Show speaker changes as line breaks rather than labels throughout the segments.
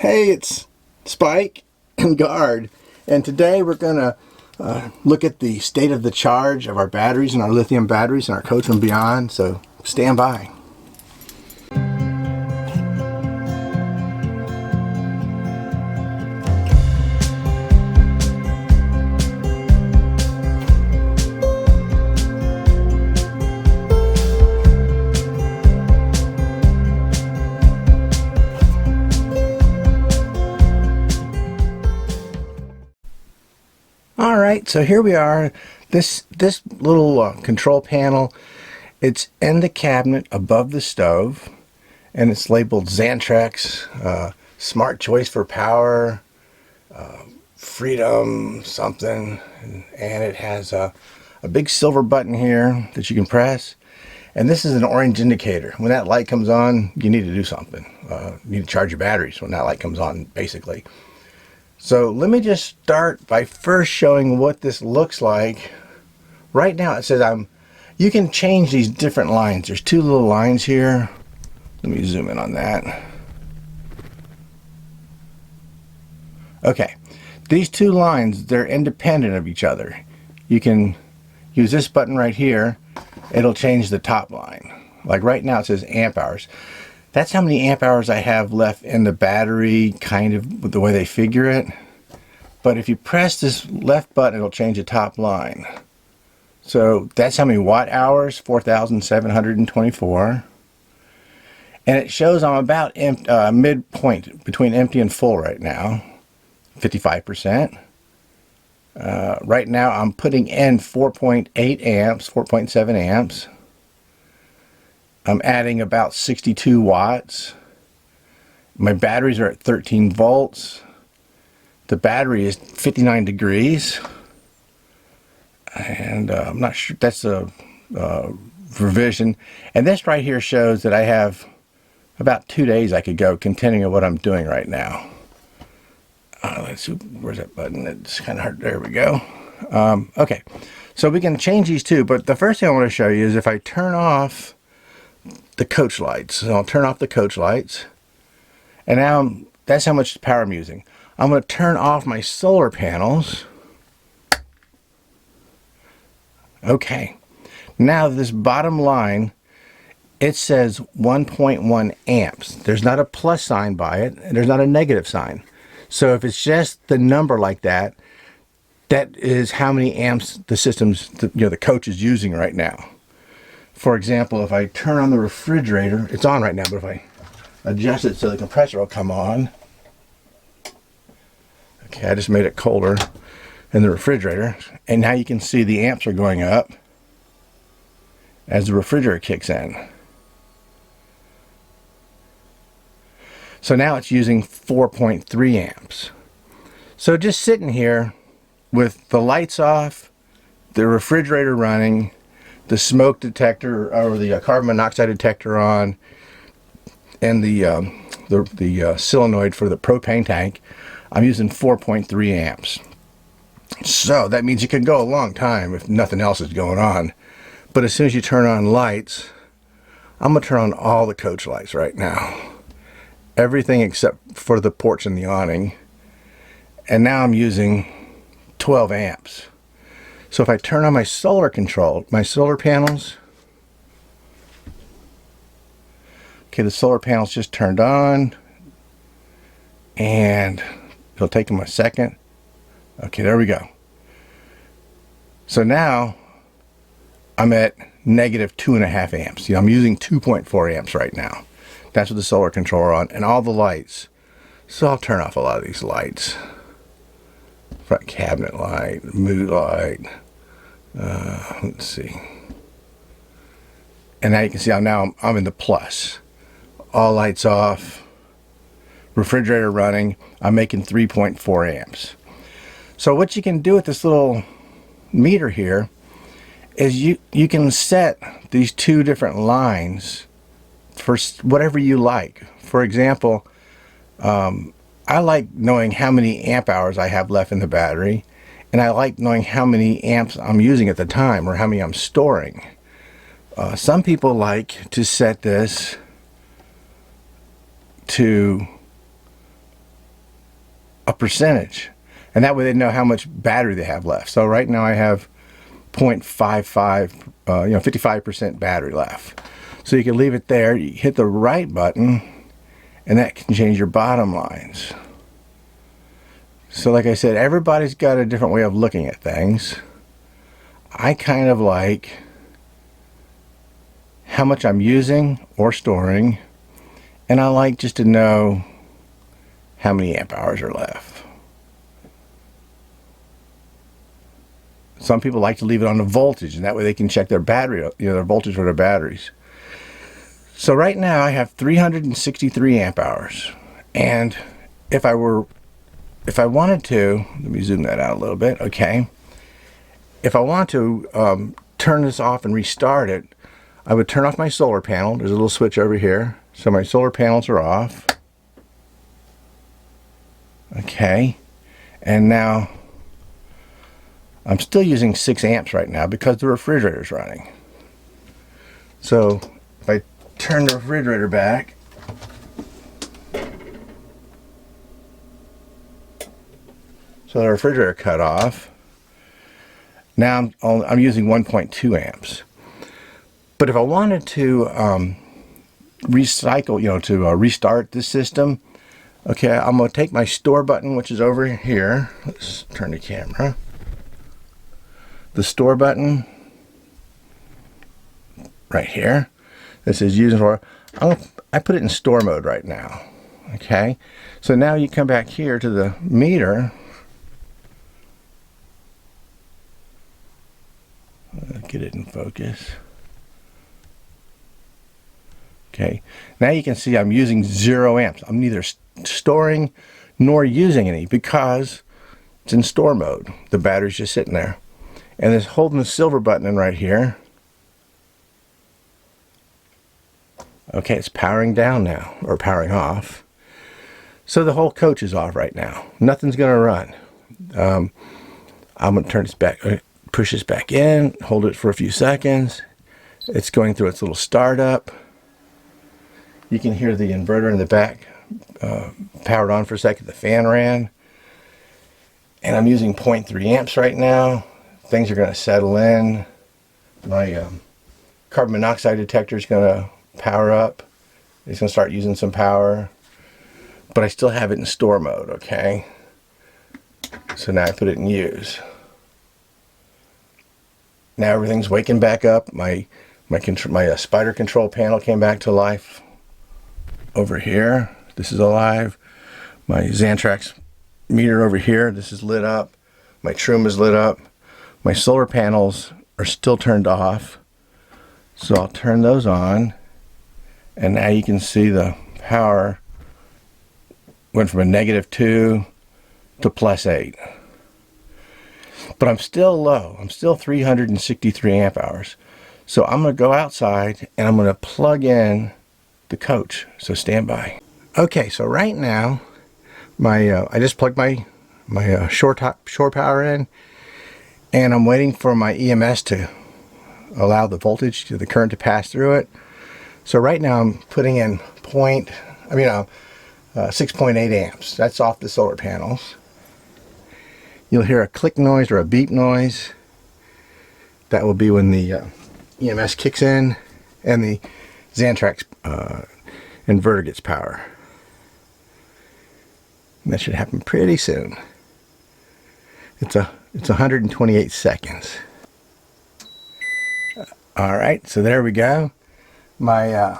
Hey, it's Spike and Guard, and today we're going to look at the state of the charge of our batteries and our lithium batteries and our Coachmen Beyond, so stand by. Alright, so here we are. This little control panel, it's in the cabinet above the stove, and it's labeled Xantrex, Smart Choice for Power, Freedom something, and it has a big silver button here that you can press, and this is an orange indicator. When that light comes on, you need to do something. You need to charge your batteries when that light comes on, basically. So let me just start by first showing what this looks like. Right now it says you can change these different lines. There's two little lines here. Let me zoom in on that. Okay, these two lines, they're independent of each other. You can use this button right here. It'll change the top line. Like right now it says amp hours. That's how many amp hours I have left in the battery, kind of with the way they figure it. But if you press this left button, it'll change the top line. So that's how many watt hours, 4,724. And it shows I'm about midpoint between empty and full right now, 55%. Right now I'm putting in 4.8 amps, 4.7 amps. I'm adding about 62 watts. My batteries are at 13 volts. The battery is 59 degrees. And I'm not sure, that's a revision. And this right here shows that I have about 2 days I could go continuing on what I'm doing right now. Let's see, where's that button? It's kind of hard. There we go. Okay, so we can change these two, but the first thing I want to show you is if I turn off the coach lights. So I'll turn off the coach lights, and now that's how much power I'm using. I'm going to turn off my solar panels. Okay, now this bottom line, it says 1.1 amps. There's not a plus sign by it, and there's not a negative sign. So if it's just the number like that, that is how many amps the system's, the coach is using right now. For example, if I turn on the refrigerator, it's on right now, but if I adjust it so the compressor will come on. Okay, I just made it colder in the refrigerator, and now you can see the amps are going up as the refrigerator kicks in. So now it's using 4.3 amps. So just sitting here with the lights off, the refrigerator running, the smoke detector or the carbon monoxide detector on, and the solenoid for the propane tank, I'm using 4.3 amps. So that means you can go a long time if nothing else is going on. But as soon as you turn on lights, I'm going to turn on all the coach lights right now. Everything except for the porch and the awning. And now I'm using 12 amps. So if I turn on my solar panels, okay, the solar panels just turned on, and it'll take them a second. Okay, there we go. So now I'm at negative 2.5 amps. I'm using 2.4 amps right now. That's with the solar controller on and all the lights. So I'll turn off a lot of these lights. Front cabinet light, mood light. Let's see. And now you can see I'm in the plus. All lights off. Refrigerator running. I'm making 3.4 amps. So what you can do with this little meter here is you can set these two different lines for whatever you like. For example, I like knowing how many amp hours I have left in the battery, and I like knowing how many amps I'm using at the time or how many I'm storing. Some people like to set this to a percentage, and that way they know how much battery they have left. So right now I have 0.55, 55% battery left. So you can leave it there, you hit the right button, and that can change your bottom lines. So like I said, everybody's got a different way of looking at things. I kind of like how much I'm using or storing, and I like just to know how many amp hours are left. Some people like to leave it on the voltage, and that way they can check their battery, their voltage for their batteries. So right now I have 363 amp hours, and if I wanted to, let me zoom that out a little bit, okay. If I want to turn this off and restart it, I would turn off my solar panel. There's a little switch over here. So my solar panels are off. Okay. And now I'm still using 6 amps right now because the refrigerator's running. So if I turn the refrigerator back, so the refrigerator cut off. Now I'm using 1.2 amps. But if I wanted to recycle, to restart the system, okay, I'm going to take my store button, which is over here. Let's turn the camera. The store button, right here. This is using for. I put it in store mode right now. Okay, so now you come back here to the meter. Get it in focus. Okay, now you can see I'm using 0 amps. I'm neither storing nor using any because it's in store mode. The battery's just sitting there. And it's holding the silver button in right here. Okay, it's powering down now, or powering off. So the whole coach is off right now. Nothing's gonna run. I'm gonna turn this back, push this back in, hold it for a few seconds. It's going through its little startup. You can hear the inverter in the back powered on for a second. The fan ran. And I'm using 0.3 amps right now. Things are going to settle in. My carbon monoxide detector is going to power up. It's going to start using some power. But I still have it in store mode, okay? So now I put it in use. Now everything's waking back up. My spider control panel came back to life. Over here, this is alive. My Xantrax meter over here, this is lit up. My Trum is lit up. My solar panels are still turned off. So I'll turn those on. And now you can see the power went from a -2 to +8. But I'm still low. I'm still 363 amp hours. So I'm going to go outside and I'm going to plug in the coach. So stand by. Okay, so right now I just plugged my shore power in, and I'm waiting for my EMS to allow the voltage to the current to pass through it. So right now I'm putting in 6.8 amps. That's off the solar panels. You'll hear a click noise or a beep noise. That will be when the EMS kicks in and the Xantrax inverter gets power. And that should happen pretty soon. It's 128 seconds. All right, so there we go. My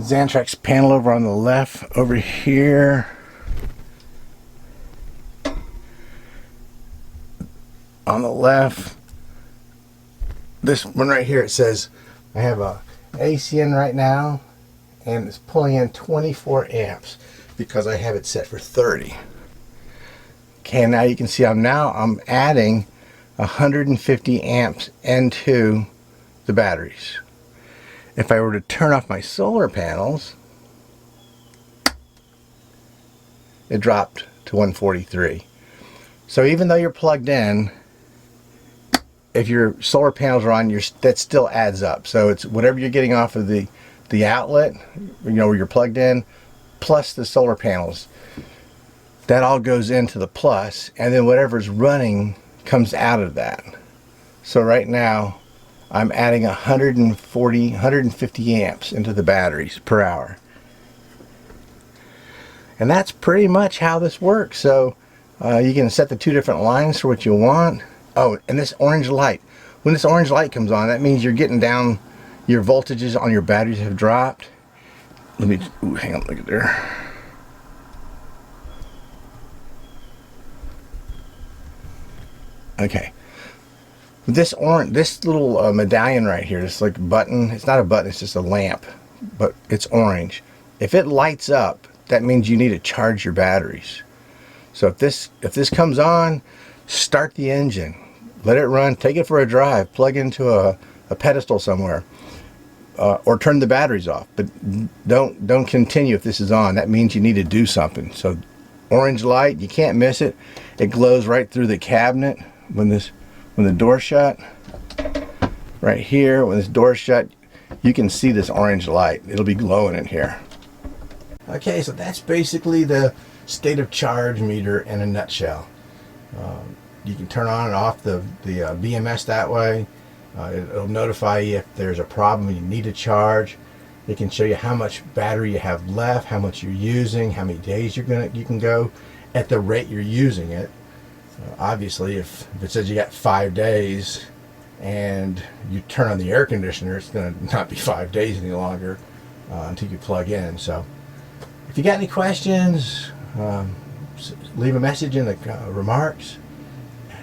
Xantrax panel over on the left over here. On the left, this one right here, it says I have a AC in right now, and it's pulling in 24 amps because I have it set for 30. Okay, and now you can see I'm adding 150 amps into the batteries. If I were to turn off my solar panels, it dropped to 143. So even though you're plugged in, if your solar panels are on, that still adds up. So it's whatever you're getting off of the outlet, where you're plugged in, plus the solar panels. that all goes into the plus, and then whatever's running comes out of that. So right now I'm adding 150 amps into the batteries per hour. And that's pretty much how this works. So you can set the two different lines for what you want. Oh, and this orange light. When this orange light comes on, that means you're getting down, your voltages on your batteries have dropped. Let me, ooh, hang on, look at there. Okay. This little medallion right here, this like button, it's not a button, it's just a lamp, but it's orange. If it lights up, that means you need to charge your batteries. So if this comes on, start the engine, let it run, take it for a drive, plug into a pedestal somewhere, or turn the batteries off. But don't continue if this is on. That means you need to do something. So orange light, you can't miss it. It glows right through the cabinet when the door's shut. Right here, when this door's shut, you can see this orange light. It'll be glowing in here. Okay, so that's basically the state of charge meter in a nutshell. You can turn on and off the BMS that way. It'll notify you if there's a problem and you need to charge. It can show you how much battery you have left, how much you're using, how many days you can go at the rate you're using it. Obviously, if it says you got 5 days and you turn on the air conditioner, it's going to not be 5 days any longer until you plug in. So if you got any questions, leave a message in the remarks.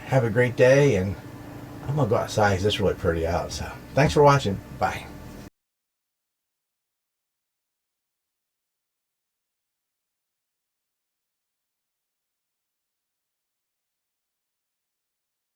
Have a great day, and I'm going to go outside because it's really pretty out. So thanks for watching. Bye.